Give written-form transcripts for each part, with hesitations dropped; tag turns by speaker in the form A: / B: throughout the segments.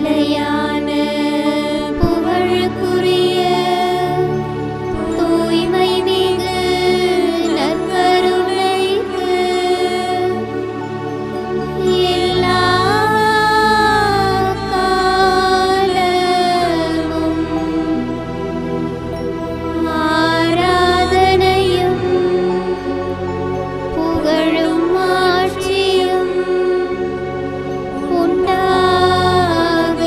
A: நிலையான புகழுக்குரிய தூய்மை மிகு நற்கருணைக்கு எல்லா காலமும் ஆராதனையும் புகழும் ஆட்சியும் உண்டாக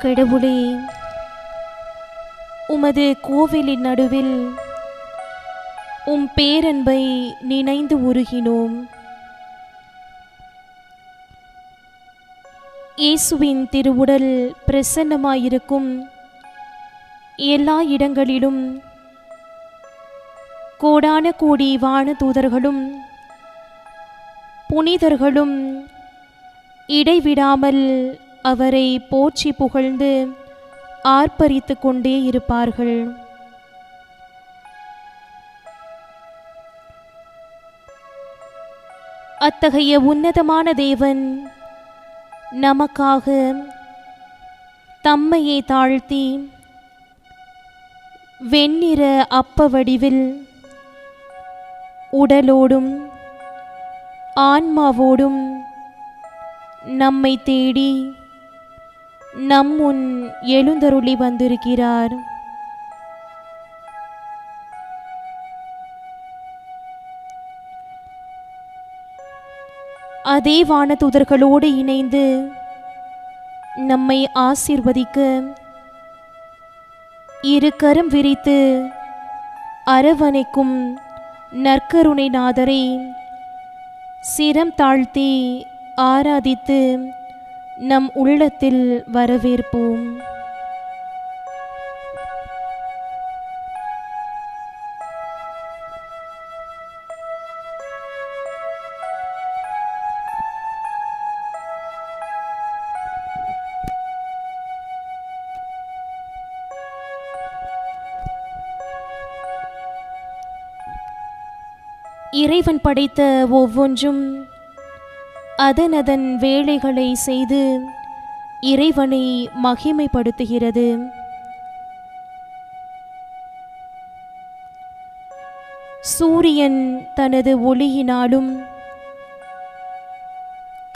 B: கடவுளே, உமது கோவிலின் நடுவில் பேரன்பை நினைந்து உருகினோம். இயேசுவின் திருவுடல் பிரசன்னமாயிருக்கும் எல்லா இடங்களிலும் கோடான கோடி வானதூதர்களும் புனிதர்களும் இடைவிடாமல் அவரை போற்றி புகழ்ந்து ஆர்ப்பரித்து கொண்டே இருப்பார்கள். அத்தகைய உன்னதமான தேவன் நமக்காக தம்மையே தாழ்த்தி வெண்ணிற அப்ப வடிவில் உடலோடும் ஆன்மாவோடும் நம்மை தேடி நம் முன் எழுந்தருளி வந்திருக்கிறார். அதே வானதூதர்களோடு இணைந்து நம்மை ஆசீர்வதிக்க இரு கரம் விரித்து அரவணைக்கும் நற்கருணை நாதரை சிரம் தாழ்த்தி ஆராதித்து நம் உள்ளத்தில் வரவேற்போம். இறைவன் படைத்த ஒவ்வொன்றும் அதனதன் வேலைகளை செய்து இறைவனை மகிமைப்படுத்துகிறது. சூரியன் தனது ஒளியினாலும்,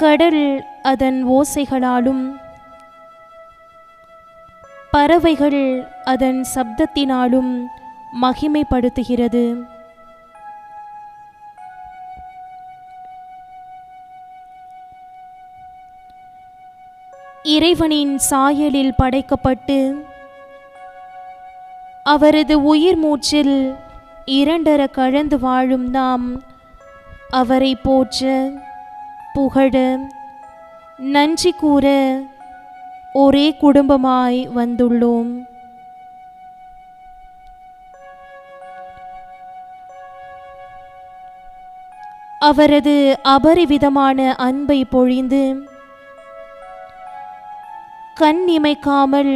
B: கடல் அதன் ஓசைகளாலும், பறவைகள் அதன் சப்தத்தினாலும் மகிமைப்படுத்துகிறது. இறைவனின் சாயலில் படைக்கப்பட்டு அவரது உயிர் மூச்சில் இரண்டர கலந்து வாழும் நாம் அவரை போற்ற, புகழ, நன்றி கூற ஒரே குடும்பமாய் வந்துள்ளோம். அவரது அபரிவிதமான அன்பை பொழிந்து கண் இமைக்காமல்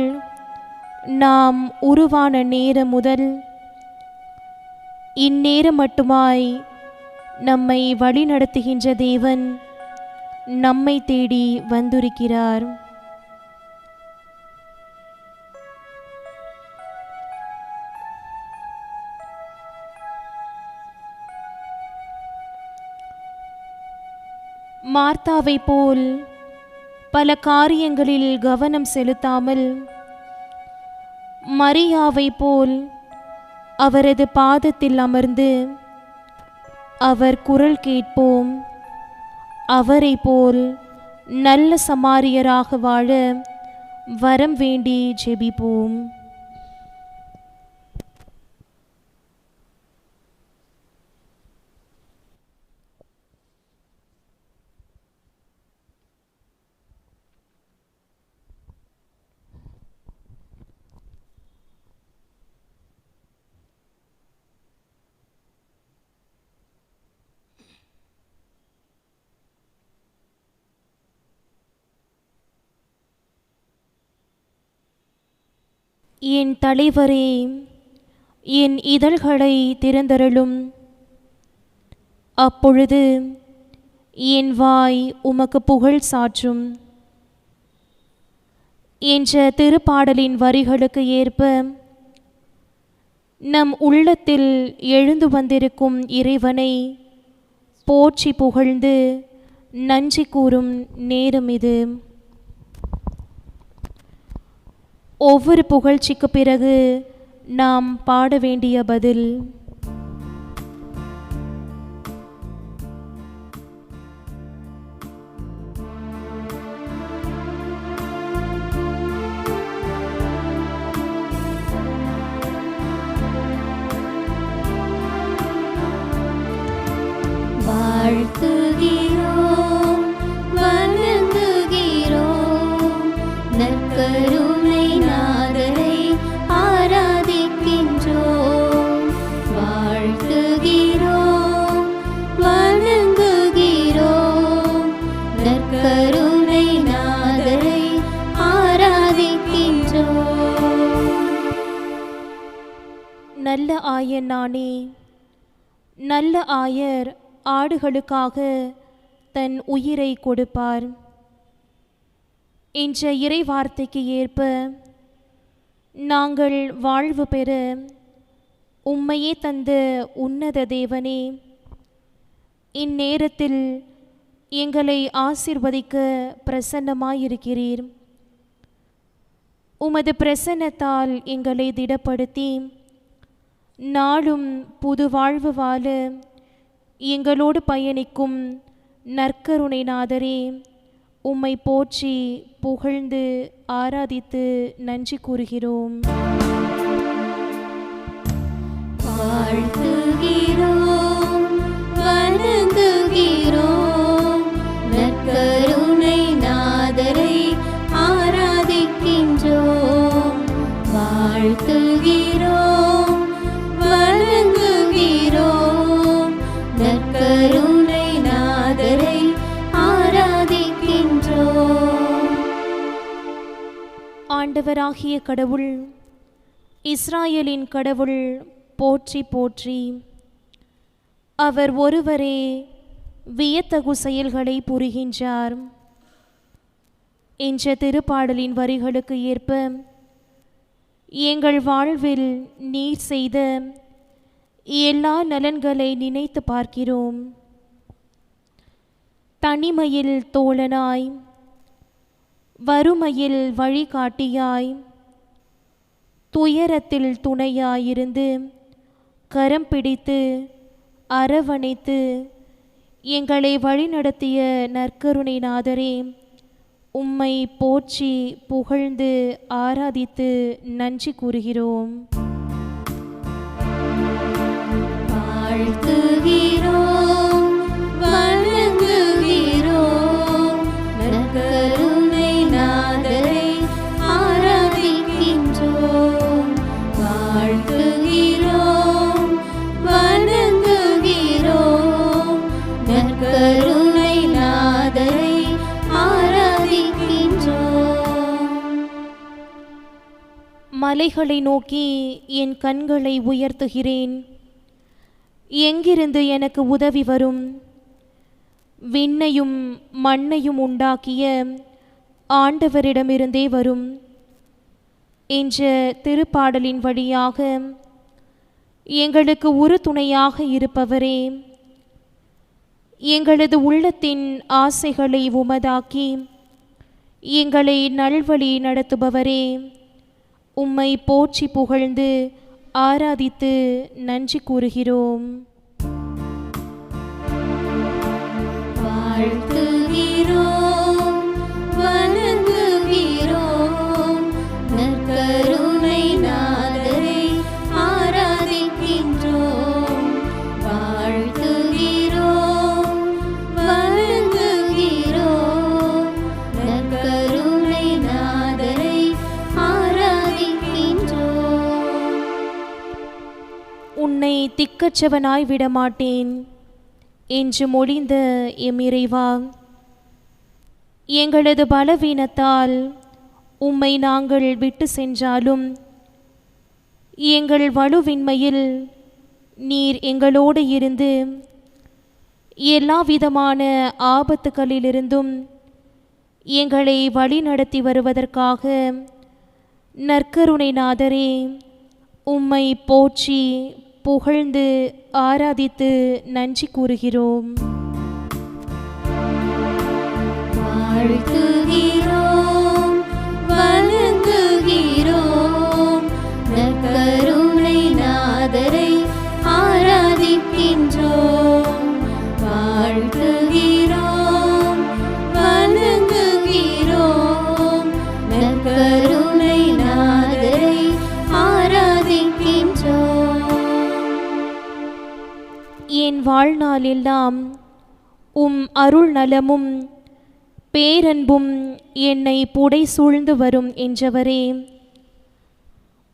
B: நாம் உருவான நேரம் முதல் இந்நேரம் மட்டுமாய் நம்மை வழிநடத்துகின்ற தேவன் நம்மை தேடி வந்திருக்கிறார். மார்த்தாவை போல் பல காரியங்களில் கவனம் செலுத்தாமல், மரியாவை போல் அவரது பாதத்தில் அமர்ந்து அவர் குரல் கேட்போம். அவரை போல் நல்ல சமாரியராக வாழ வரம் வேண்டி ஜெபிப்போம். என் தலைவரே, என் இதழ்களை திறந்தருளும். அப்பொழுது என் வாய் உமக்கு புகழ் சாற்றும் என்ற திருப்பாடலின் வரிகளுக்கு ஏற்ப நம் உள்ளத்தில் எழுந்து வந்திருக்கும் இறைவனை போற்றி புகழ்ந்து நன்றி கூறும் நேரம் இது. ஒவ்வொரு புகழ்ச்சிக்கு பிறகு நாம் பாட வேண்டிய பதில்,
A: வாழ்த்துகிறோம், வணங்குகிறோம். நற்கருணை நாதரை ஆராதிக்கின்றோம். வாழ்த்துகிறோம், வணங்குகிறோம். நற்கருணை நாதரை ஆராதிக்கின்றோம்.
B: நல்ல ஆயர் நானே. நல்ல ஆயர் ஆடுகளுக்காக தன் உயிரை கொடுப்பார். என்ற இறை வார்த்தைக்கு ஏற்ப நாங்கள் வாழ்வு பெற உம்மையே தந்த உன்னத தேவனே, இந்நேரத்தில் எங்களை ஆசீர்வதிக்க பிரசன்னமாயிருக்கிறீர். உமது பிரசன்னத்தால் எங்களை திடப்படுத்தி நாளும் புது வாழ்வு வாழ எங்களோடு பயணிக்கும் நற்கருணை நாதரே, உம்மை போற்றி புகழ்ந்து ஆராதித்து நன்றி கூறுகிறோம்.
A: வாழ்த்துகிறோம், வணங்குகிறோம். நற்கருணை நாதரை ஆராதிக்கின்றோம். வாழ்த்துகிறோம், வணங்குகிறோம். நற்கருணை நாதரை ஆராதிக்கின்றோம்.
B: ஆண்டவராகிய கடவுள், இஸ்ராயலின் கடவுள் போற்றி போற்றி. அவர் ஒருவரே வியத்தகு செயல்களை புரிகின்றார். என்ற திருப்பாடலின் வரிகளுக்கு ஏற்ப எங்கள் வாழ்வில் நீர் செய்த எல்லா நலன்களை நினைத்து பார்க்கிறோம். தனிமையில் தோழனாய், வறுமையில் வழிகாட்டியாய், துயரத்தில் துணையாயிருந்து கரம் பிடித்து அரவணைத்து எங்களை வழிநடத்திய நற்கருணை நாதரே, உம்மை போற்றி புகழ்ந்து ஆராதித்து நன்றி கூறுகிறோம்.
A: வாழ்த்துகிறோம், வணங்குகிறோம். நற்கருணை நாதரை ஆராதிக்கின்றோம். வாழ்த்துகிறோம், வணங்குகிறோம். நற்கருணை நாதரை ஆராதிக்கின்றோம்.
B: மலைகளை நோக்கி என் கண்களை உயர்த்துகிறேன். எங்கிருந்து எனக்கு உதவி வரும்? விண்ணையும் மண்ணையும் உண்டாக்கிய ஆண்டவரிடமிருந்தே வரும். என்ற திருப்பாடலின் வழியாக எங்களுக்கு ஒரு துணையாக இருப்பவரே, எங்களது உள்ளத்தின் ஆசைகளை உமதாக்கி எங்களை நல்வழி நடத்துபவரே, உம்மை போற்றி புகழ்ந்து ஆராதித்து நன்றி கூறுகிறோம்.
A: வாழ்த்துகிறோம், வணங்குகிறோம். நற்கருணை நாதரை ஆராதிக்கின்றோம். வாழ்த்துகிறோம், வணங்குகிறோம். நற்கருணை நாதரை ஆராதிக்கின்றோம்.
B: உன்னை திக்கற்றவனாய் விடமாட்டேன் என்று மொழிந்த எம் இறைவா, எங்களது பலவீனத்தால் உம்மை நாங்கள் விட்டு சென்றாலும் எங்கள் வலுவின்மையில் நீர் எங்களோடு இருந்து எல்லா விதமான ஆபத்துகளிலிருந்தும் எங்களை வழிநடத்தி வருவதற்காக நற்கருணை நாதரே, உம்மை போற்றி புகழ்ந்து ஆராதித்து நன்றி கூறுகிறோம்.
A: வாழ்த்துகிறோம், வணங்குகிறோம். நற்கருணை நாதரை ஆராதிக்கின்றோம். வாழ்த்துகிறோம், வணங்குகிறோம். நற்கருணை நாதரை ஆராதிக்கின்றோம்.
B: என் வாழ்நாளெல்லாம் உம் அருள் நலமும் பேரன்பும் என்னை புடை சூழ்ந்து வரும் என்றவரே,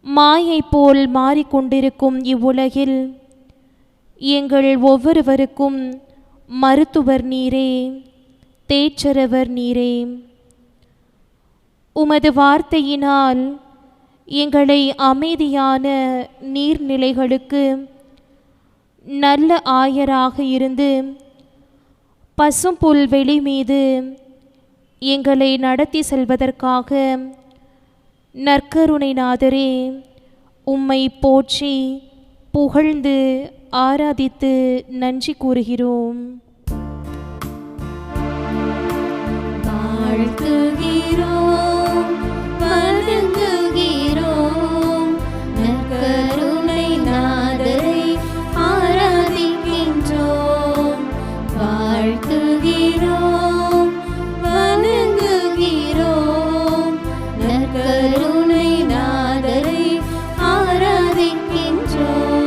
B: மாயை போல் மாறிக்கொண்டிருக்கும் இவ்வுலகில் எங்கள் ஒவ்வொருவருக்கும் மருத்துவர் நீரே, தேற்றரவர் நீரே. உமது வார்த்தையினால் எங்களை அமைதியான நீர்நிலைகளுக்கு நல்ல ஆயராக இருந்து பசும்புல் வெளி மீது எங்களை நடத்தி செல்வதற்காக நற்கருணைநாதரே, உம்மை போற்றி புகழ்ந்து ஆராதித்து நன்றி கூறுகிறோம்.
A: வாழ்த்துகிறோம், வணங்குகிறோம், நற்கருணை நாதரை ஆராதிக்கின்றோம். வாழ்த்துகிறோம், வணங்குகிறோம், நற்கருணை நாதரை ஆராதிக்கின்றோம்.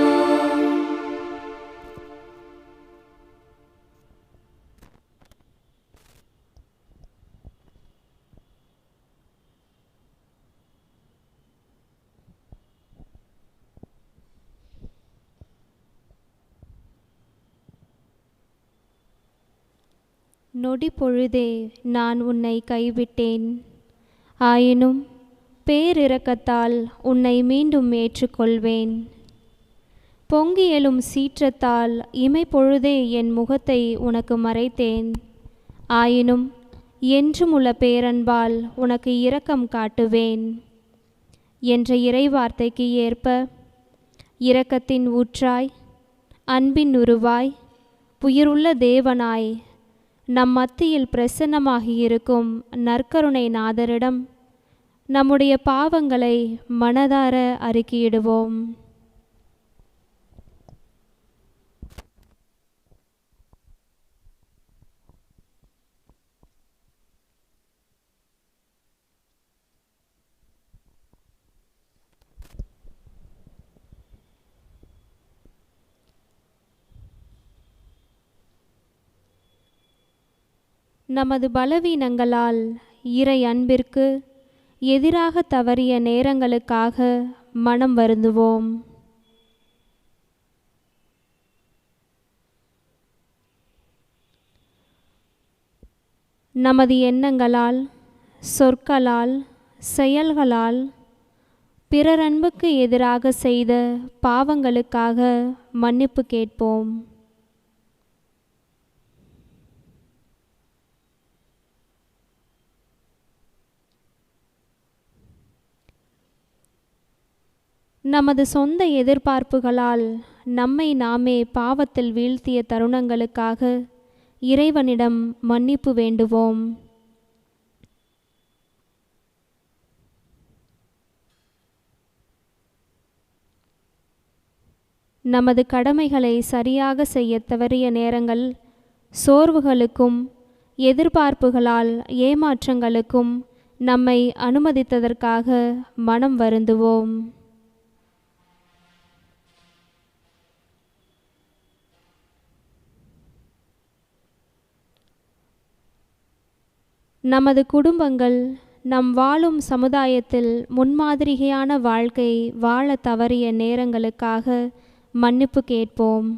C: நொடி பொழுதே நான் உன்னை கைவிட்டேன், ஆயினும் பேரிரக்கத்தால் உன்னை மீண்டும் ஏற்றுக்கொள்வேன். பொங்கி எழும் சீற்றத்தால் இமைப்பொழுதே என் முகத்தை உனக்கு மறைத்தேன், ஆயினும் என்றும் உள்ள பேரன்பால் உனக்கு இரக்கம் காட்டுவேன் என்ற இறைவார்த்தைக்கு ஏற்ப இரக்கத்தின் ஊற்றாய், அன்பின் உருவாய், உயிருள்ள தேவனாய் நம் மத்தியில் பிரசன்னமாகியிருக்கும் நற்கருணை நாதரிடம் நம்முடைய பாவங்களை மனதார அறிக்கையிடுவோம். நமது பலவீனங்களால் இறை அன்பிற்கு எதிராக தவறிய நேரங்களுக்காக மனம் வருந்துவோம். நமது எண்ணங்களால், சொற்களால், செயல்களால் பிறர் அன்புக்கு எதிராக செய்த பாவங்களுக்காக மன்னிப்பு கேட்போம். நமது சொந்த எதிர்பார்ப்புகளால் நம்மை நாமே பாவத்தில் வீழ்த்திய தருணங்களுக்காக இறைவனிடம் மன்னிப்பு வேண்டுவோம். நமது கடமைகளை சரியாக செய்ய தவறிய நேரங்கள், சோர்வுகளுக்கும் எதிர்பார்ப்புகளால் ஏமாற்றங்களுக்கும் நம்மை அனுமதித்ததற்காக மனம் வருந்துவோம். நமது குடும்பங்கள் நம் வாழும் சமுதாயத்தில் முன்மாதிரியான வாழ்க்கை வாழ தவறிய நேரங்களுக்காக மன்னிப்பு கேட்போம்.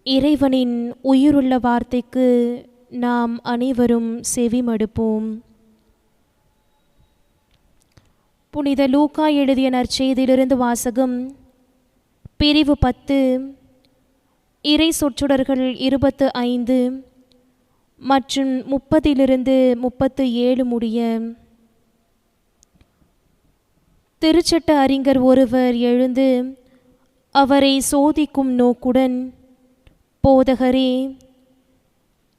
B: இறைவனின் உயிருள்ள வார்த்தைக்கு நாம் அனைவரும் செவிமடுப்போம். புனித லூக்கா எழுதிய நற்செய்தியிலிருந்து வாசகம். பிரிவு 10, இறை சொற்றொடர்கள் 25 மற்றும் 30 முடிய. திருச்சட்ட அறிஞர் ஒருவர் எழுந்து அவரை சோதிக்கும் நோக்குடன், போதகரே,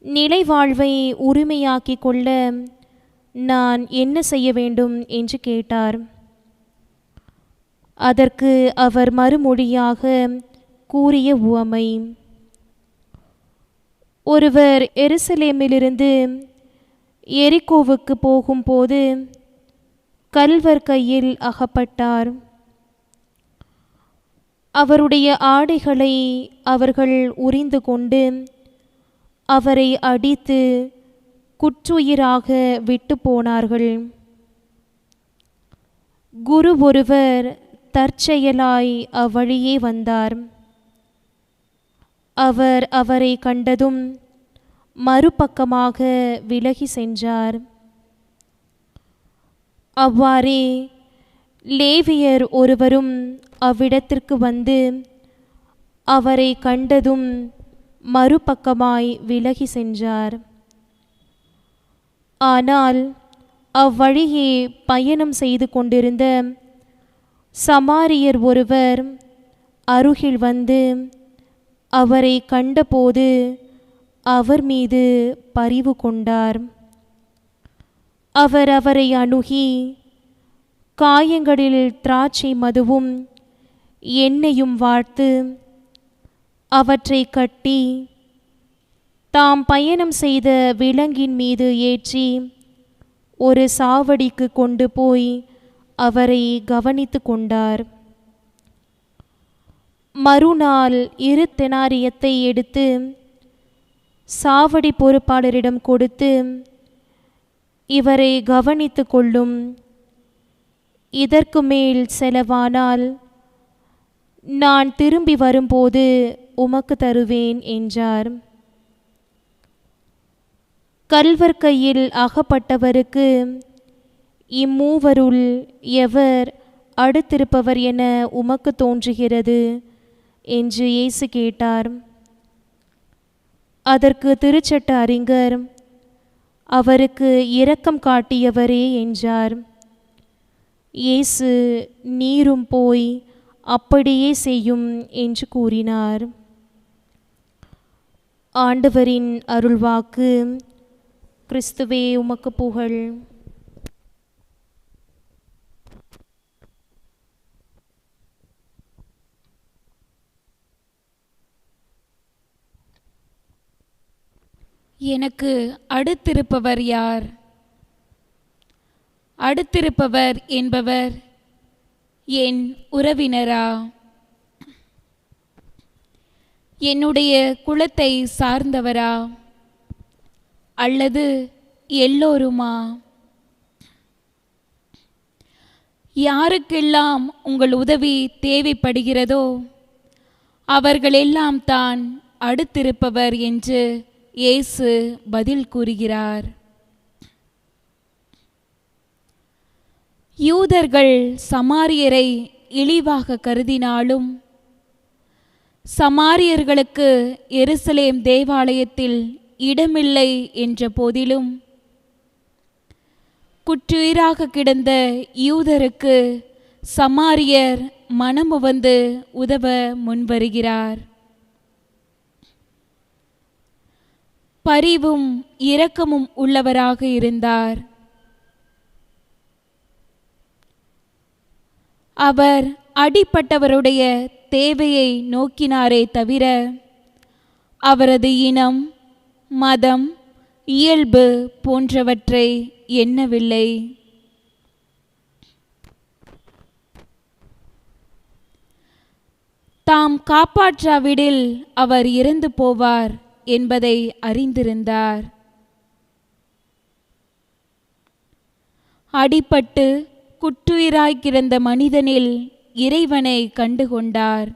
B: நிலைவாழ்வை உரிமையாக்கிக் கொள்ள நான் என்ன செய்ய வேண்டும் என்று கேட்டார். அதற்கு அவர் மறுமொழியாக கூறிய உவமை: ஒருவர் எருசலேமிலிருந்து எரிகோவுக்கு போகும்போது கள்வர் கையில் அகப்பட்டார். அவருடைய ஆடைகளை அவர்கள் உரிந்து கொண்டு அவரை அடித்து குற்றுயிராக விட்டு போனார்கள். குரு ஒருவர் தற்செயலாய் அவ்வழியே வந்தார். அவர் அவரை கண்டதும் மறுபக்கமாக விலகி சென்றார். அவ்வாறே லேவியர் ஒருவரும் அவ்விடத்திற்கு வந்து அவரை கண்டதும் மறுபக்கமாய் விலகி சென்றார். ஆனால் அவ்வழியே பயணம் செய்து கொண்டிருந்த சமாரியர் ஒருவர் அருகில் வந்து அவரை கண்டபோது அவர் மீது பரிவு கொண்டார். அவர் அவரை அணுகி காயங்களில் திராட்சை மதுவும் எண்ணெயும் வார்த்து அவற்றை கட்டி தாம் பயணம் செய்த விலங்கின் மீது ஏற்றி ஒரு சாவடிக்கு கொண்டு போய் அவரை கவனித்து கொண்டார். மறுநாள் 2 தெனாரியத்தை எடுத்து சாவடி பொறுப்பாளரிடம் கொடுத்து, இவரை கவனித்து கொள்ளும், இதற்கு மேல் செலவானால் நான் திரும்பி வரும்போது உமக்கு தருவேன் என்றார். கள்வர் கையில் அகப்பட்டவருக்கு இம்மூவருள் எவர் அடுத்திருப்பவர் என உமக்கு தோன்றுகிறது என்று இயேசு கேட்டார். அதற்கு திருச்சட்ட அறிஞர், அவருக்கு இரக்கம் காட்டியவரே என்றார். இயேசு, நீரும் போய் அப்படியே செய்யும் என்று கூறினார். ஆண்டவரின் அருள்வாக்கு. கிறிஸ்துவே உமக்கு புகழ்.
D: எனக்கு அடுத்திருப்பவர் யார்? அடுத்திருப்பவர் என்பவர் என் உறவினரா? என்னுடைய குலத்தை சார்ந்தவரா? அல்லது எல்லோருமா? யாருக்கெல்லாம் உங்கள் உதவி தேவைப்படுகிறதோ அவர்களெல்லாம் தான் அடுத்திருப்பவர் என்று இயேசு பதில் கூறுகிறார். யூதர்கள் சமாரியரை இழிவாக கருதினாலும் சமாரியர்களுக்கு எருசலேம் தேவாலயத்தில் இடமில்லை என்ற போதிலும் குற்றுயிராக கிடந்த யூதருக்கு சமாரியர் மனமுவந்து உதவ முன்வருகிறார். பரிவும் இரக்கமும் உள்ளவராக இருந்தார். அவர் அடிப்பட்டவருடைய தேவையை நோக்கினாரே தவிர அவரது இனம், மதம், இயல்பு போன்றவற்றை எண்ணவில்லை. தாம் காப்பாற்றாவிடில் அவர் இறந்து போவார் என்பதை அறிந்திருந்தார். அடிபட்டு குற்றுயிராய் கிடந்த மனிதனில் இறைவனை கண்டுகொண்டார்.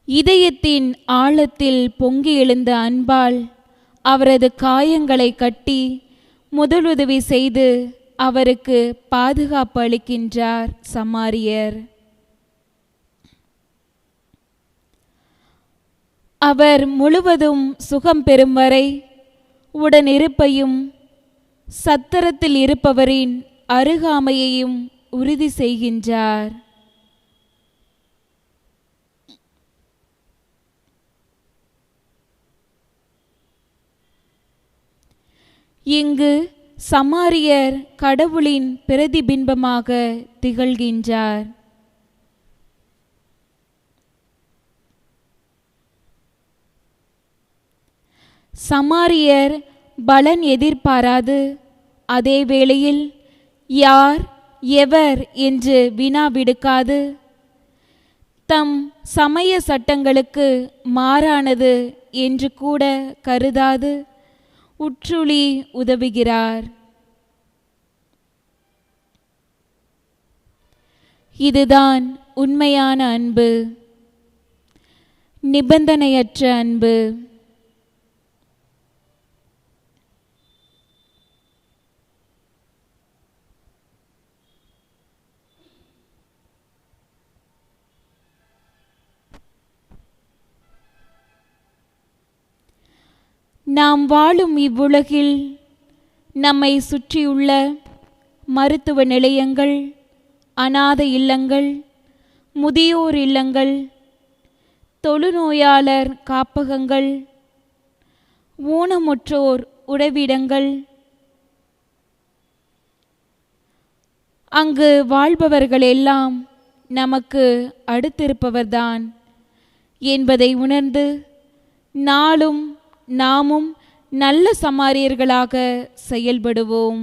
D: இதயத்தின் ஆழத்தில் பொங்கி எழுந்த அன்பால் அவரது காயங்களை கட்டி முதலுதவி செய்து அவருக்கு பாதுகாப்பு அளிக்கின்றார் சமாரியர். அவர் முழுவதும் சுகம் பெறும் வரை உடனிருப்பையும் சத்திரத்தில் இருப்பவரின் அருகாமையையும் உறுதி செய்கின்றார். இங்கு சமாரியர் கடவுளின் பிரதிபிம்பமாக திகழ்கின்றார். சமாரியர் பலன் எதிர்பாராது, அதே வேளையில் யார் எவர் என்று வினாவிடுக்காது, தம் சமய சட்டங்களுக்கு மாறானது என்று கூட கருதாது உற்றுளி உதவுகிறார். இதுதான் உண்மையான அன்பு, நிபந்தனையற்ற அன்பு. நாம் வாழும் இவ்வுலகில் நம்மை சுற்றியுள்ள மருத்துவ நிலையங்கள், அநாத இல்லங்கள், முதியோர் இல்லங்கள், தொழுநோயாளர் காப்பகங்கள், ஊனமுற்றோர் உறைவிடங்கள், அங்கு வாழ்பவர்கள் எல்லாம் நமக்கு அடுத்திருப்பவர்தான் என்பதை உணர்ந்து நாளும் நாமும் நல்ல சமாரியர்களாக செயல்படுவோம்.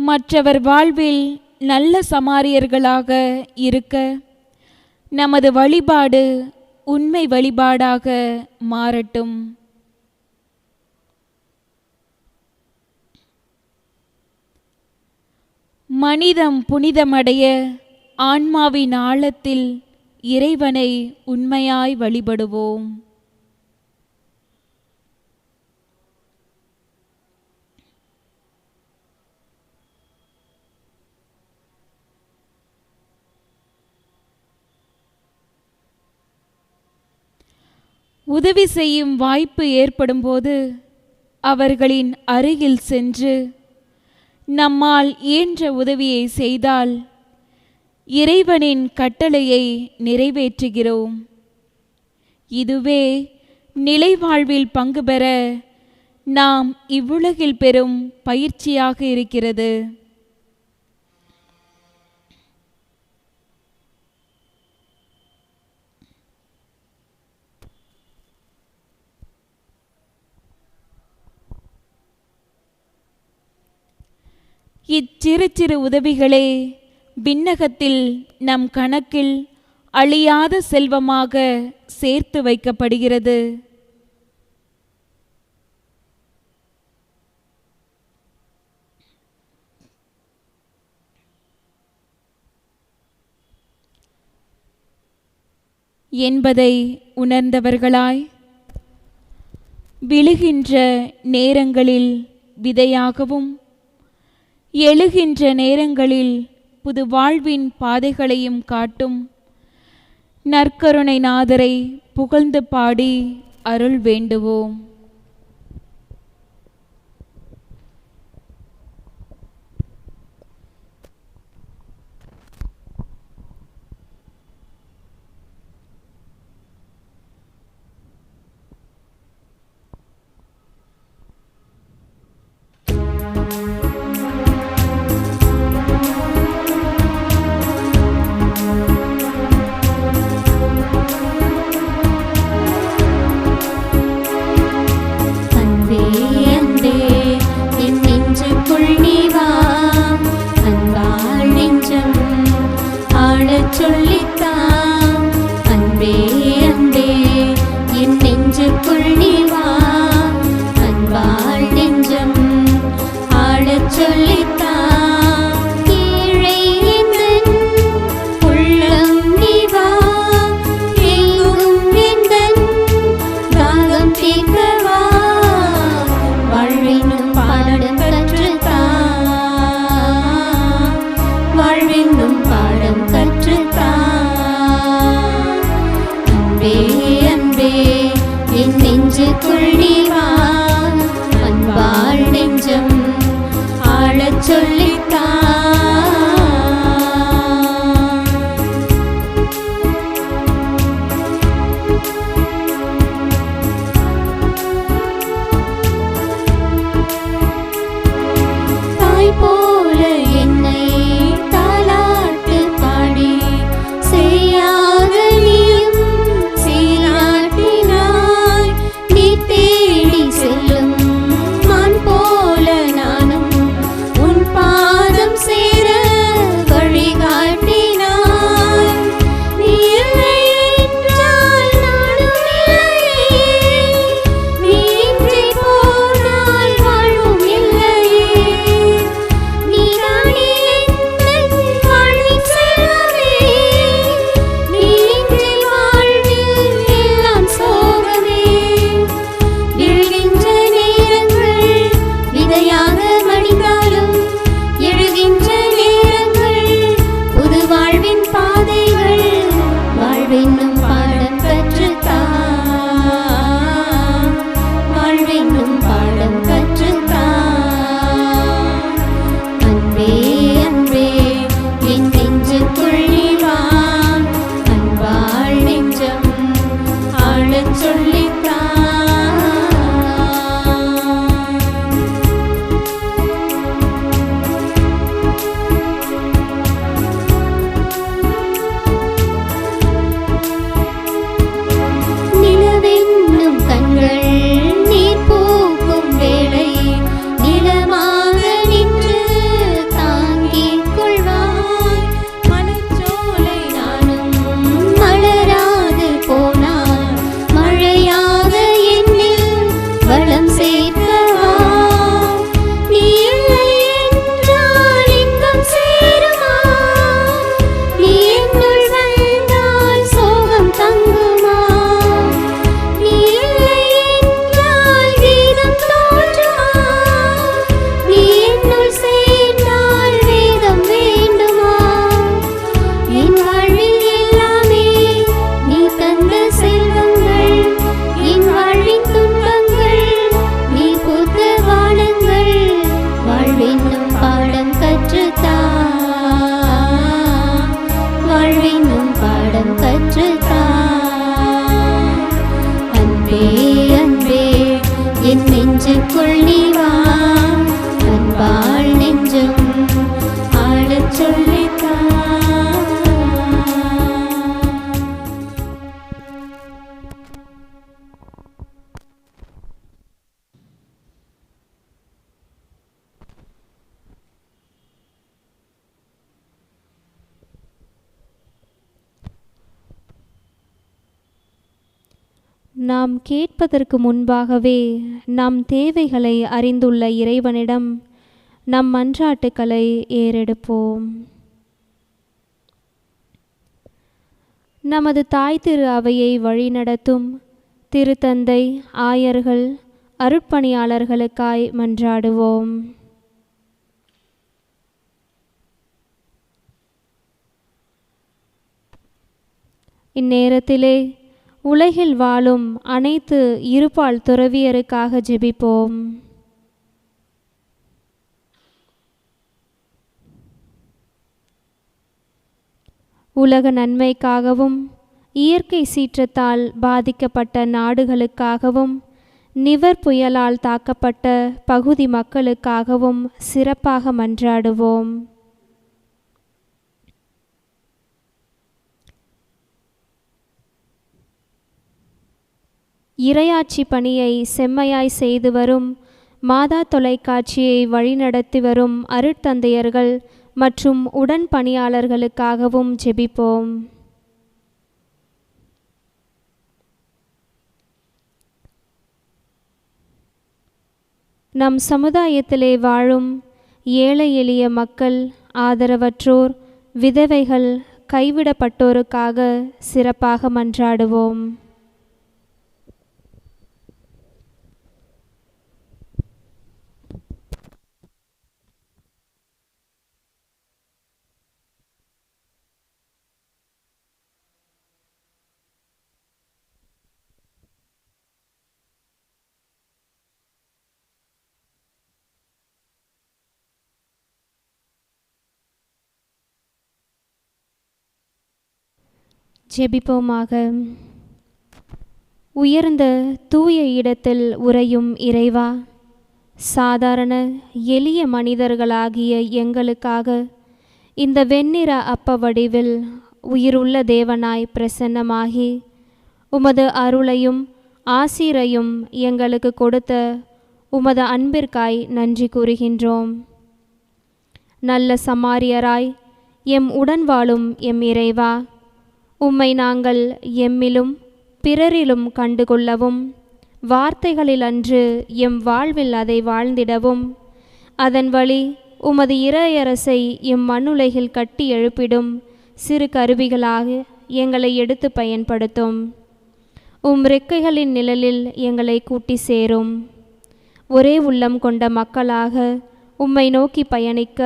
D: மற்றவர் வாழ்வில் நல்ல சமாரியர்களாக இருக்க நமது வழிபாடு உண்மை வழிபாடாக மாறட்டும். மனிதம் புனிதமடைய ஆன்மாவின் ஆழத்தில் இறைவனை உண்மையாய் வழிபடுவோம். உதவி செய்யும் வாய்ப்பு ஏற்படும்போது அவர்களின் அருகில் சென்று நம்மால் இயன்ற உதவியை செய்தால் இறைவனின் கட்டளையை நிறைவேற்றுகிறோம். இதுவே நிலை வாழ்வில் பங்கு பெற நாம் இவ்வுலகில் பெறும் பயிற்சியாக இருக்கிறது. இச்சிறு சிறு உதவிகளே விண்ணகத்தில் நம் கணக்கில் அழியாத செல்வமாக சேர்த்து வைக்கப்படுகிறது. என்பதை உணர்ந்தவர்களாய் விழுகின்ற நேரங்களில் விதையாகவும் எழுகின்ற நேரங்களில் புது வாழ்வின் பாதைகளையும் காட்டும் நற்கருணை நாதரை புகழ்ந்து பாடி அருள் வேண்டுவோம்.
A: சொல்லித்தான் அன்பே அன்பே என் நெஞ்சுக்குள் நீ வா. அன்பே அன்பே என் நெஞ்சுக்குள் நீ வா, அன்பால் நெஞ்சம் ஆளச் சொல்லித்தான். தாய் போல என்னை தாலாட்டு பாடி செய்யாத நீயும் சீராட்டினாய். நீ தேடி செல்லும் மான் போல நானும் உன் பாதம் சேர வழிகாட்டினாய். நீ இல்லை என்றால் நானும் இல்லையே, நீ இன்றி போனால் வாழ்வும் இல்லையே. நீதானே எந்தன் வாழ்வின் செல்வமே, நீ இன்றி வாழ்வில் எல்லாம் சோகமே. விழுகின்ற நேரங்கள் விதையாக மடிந்தாலும், எழுகின்ற நேரங்கள் புது வாழ்வின் பாதைகள். வாழ்வென்னும் பாடம் கற்றுத்தான், வாழ்வென்னும் பாடம் கற்றுத்தான். அன்பே அன்பே என் நெஞ்சுக்குள் நீ வா, அன்பால் நெஞ்சம் ஆளச் சொல்லித்தான். நிலவென்னும் கண்கள் நீர் பூக்கும் வேளை, நிலமாக நின்று தாங்கிக் கொள்வாய். மலர்ச்சோலை நானும் மலராது போனால், மழையாக என்னில் வளம் சேர்க்கவா. நீ இல்லை என்றால் இன்பம் சேருமா, நீ என்னுள் வந்தால் சோகம் தங்குமா. நீ இல்லை என்றால் கீதம் தோன்றுமா, நீ என்னுள் சேர்ந்தால் வேதம் வேண்டுமா. என் வாழ்வில் எல்லாமே நீ தந்த செல்வங்கள், என் வாழ்வின் துன்பங்கள் நீ பூத்த வானங்கள். வாழ்வென்னும் பாடம் கற்றுத்தான், வாழ்வென்னும் பாடம் கற்றுத்தான். அன்பே அன்பே என் நெஞ்சுக்குள் நீ வா, அன்பால் நெஞ்சம் ஆளச் சொல்லித்தான்.
C: நாம் கேட்பதற்கு முன்பாகவே நம் தேவைகளை அறிந்துள்ள இறைவனிடம் நம் மன்றாட்டுக்களை ஏறெடுப்போம். நமது தாய் திரு அவையை வழிநடத்தும் திருத்தந்தை, ஆயர்கள், அருட்பணியாளர்களுக்காய் மன்றாடுவோம். இந்நேரத்திலே உலகில் வாழும் அனைத்து இருபால் துறவியருக்காக ஜெபிப்போம். உலக நன்மைக்காகவும், இயற்கை சீற்றத்தால் பாதிக்கப்பட்ட நாடுகளுக்காகவும், நிவர் புயலால் தாக்கப்பட்ட பகுதி மக்களுக்காகவும் சிறப்பாக மன்றாடுவோம். இறையாட்சி பணியை செம்மையாய் செய்து வரும் மாதா தொலைக்காட்சியை வழிநடத்தி வரும் அருட்தந்தையர்கள் மற்றும் உடன் பணியாளர்களுக்காகவும் ஜெபிப்போம். நம் சமுதாயத்திலே வாழும் ஏழை எளிய மக்கள், ஆதரவற்றோர், விதவைகள், கைவிடப்பட்டோருக்காக சிறப்பாக மன்றாடுவோம். ஜெபிப்போமாக. உயர்ந்த தூய இடத்தில் உறையும் இறைவா, சாதாரண எளிய மனிதர்களாகிய எங்களுக்காக இந்த வெண்ணிற அப்ப வடிவில் உயிருள்ள தேவனாய் பிரசன்னமாகி உமது அருளையும் ஆசீரையும் எங்களுக்கு கொடுத்த உமது அன்பிற்காய் நன்றி கூறுகின்றோம். நல்ல சமாரியராய் எம் உடன் வாழும் எம் இறைவா, உம்மை நாங்கள் எம்மிலும் பிறரிலும் கண்டுகொள்ளவும், வார்த்தைகளில் அன்று எம் வாழ்வில் அதை வாழ்ந்திடவும், அதன் வழி உமது இறையரசை எம் மண்ணுலகில் கட்டி எழுப்பிடும் சிறு கருவிகளாக எங்களை எடுத்து பயன்படுத்தும். உம் ரெக்கைகளின் நிழலில் எங்களை கூட்டி சேரும். ஒரே உள்ளம் கொண்ட மக்களாக உம்மை நோக்கி பயணிக்க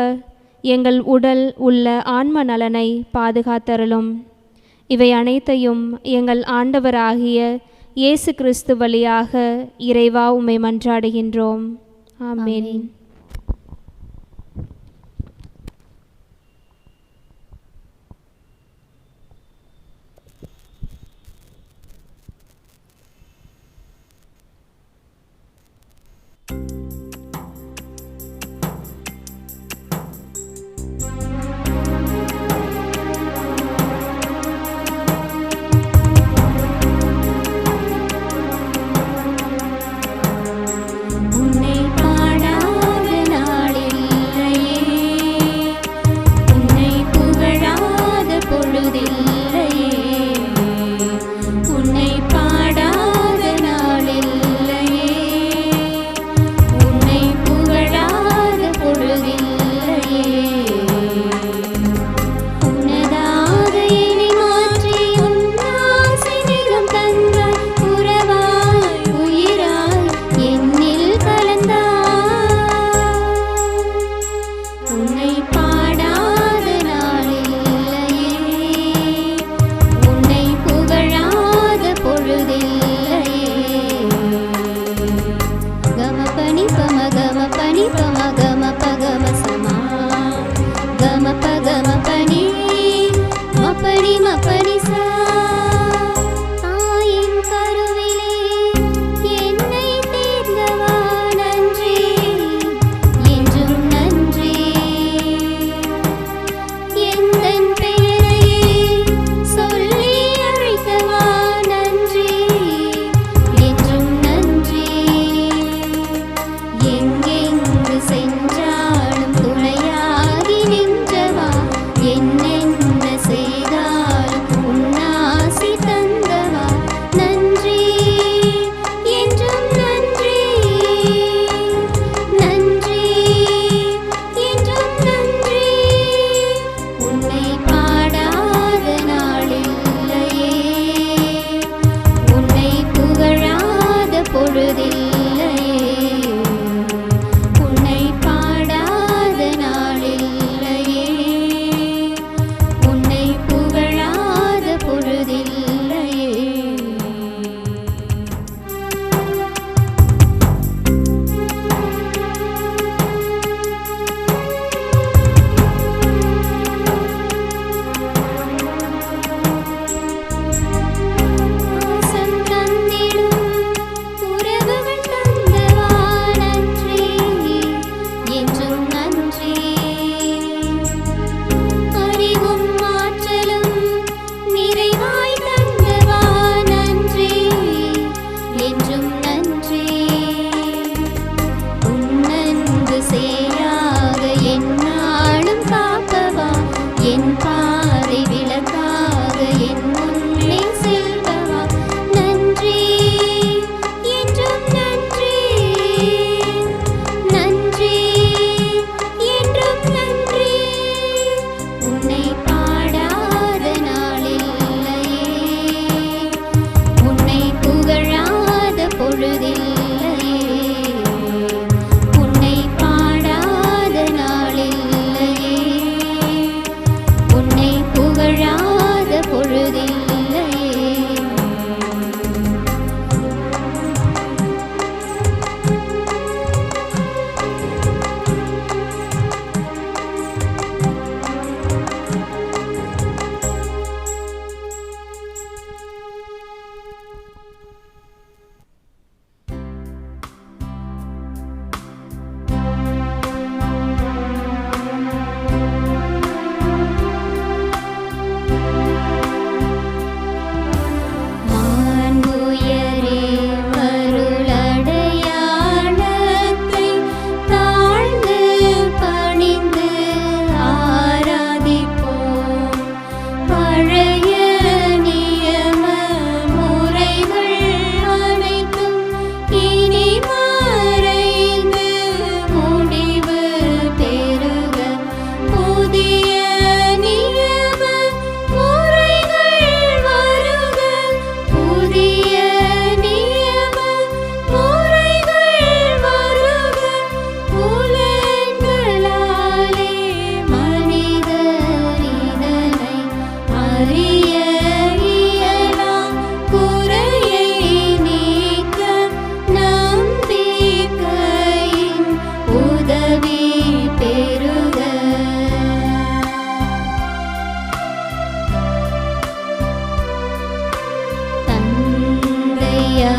C: எங்கள் உடல் உள்ள ஆன்ம நலனை பாதுகாத்தருளும். இவை அனைத்தையும் எங்கள் ஆண்டவராகிய இயேசு கிறிஸ்து வழியாக இறைவா உம்மை மன்றாடுகின்றோம். ஆமென்.
A: உன்னை பாடாத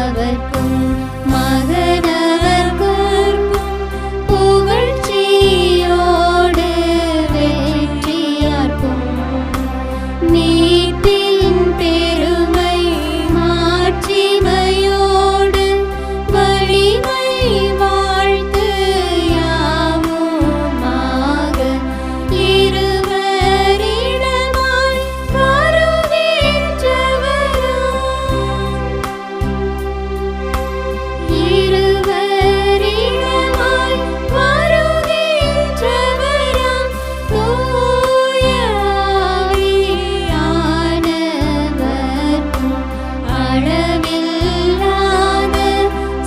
A: அவர்க்கும் மகனவர்க்கும் புகழ்ச்சியோடு வெற்றியார்க்கும் மீட்பின் பெருமை மாட்சிமையோடு வலிமை வாழ்த்து யாவுமாக இருவரிடமாய் வருகின்றவராம் தூய ஆவியானவர்க்கும் அளவில்லாத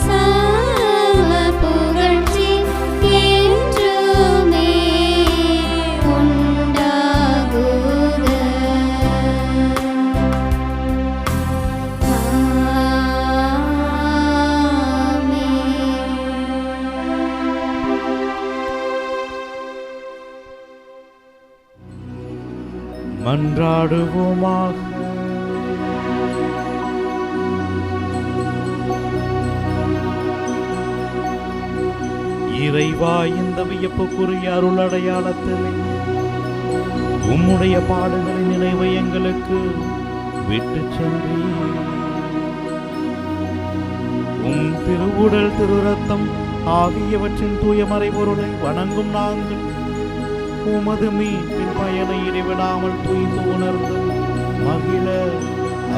A: சம புகழ்ச்சி என்றுமே
E: மன்றாடுவோமாக. இறைவா, இந்த வியப்புக்குரிய அருள் அடையாளத்தில் உம்முடைய பாடுகளின் நினைவை எங்களுக்கு விட்டு சென்றீர். உம் திருவுடல் திருரத்தம் ஆகியவற்றின் தூய மறைபொருளை வணங்கும் நாங்கள் உமது மீட்பின் பயனை இடைவிடாமல் தூய்ந்து உணர்ந்து மகிழ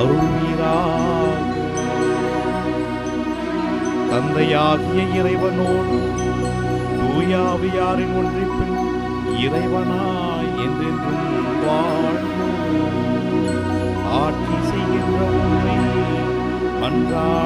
E: அருள்வீராக. தந்தையாகிய இறைவனோடு தூயாவியாரின் ஒன்றிப்பில் இறைவனாய் என்றென்றும் வாழ்ந்து ஆட்சி செய்கின்ற உண்மை மன்றாடுகின்றோம்.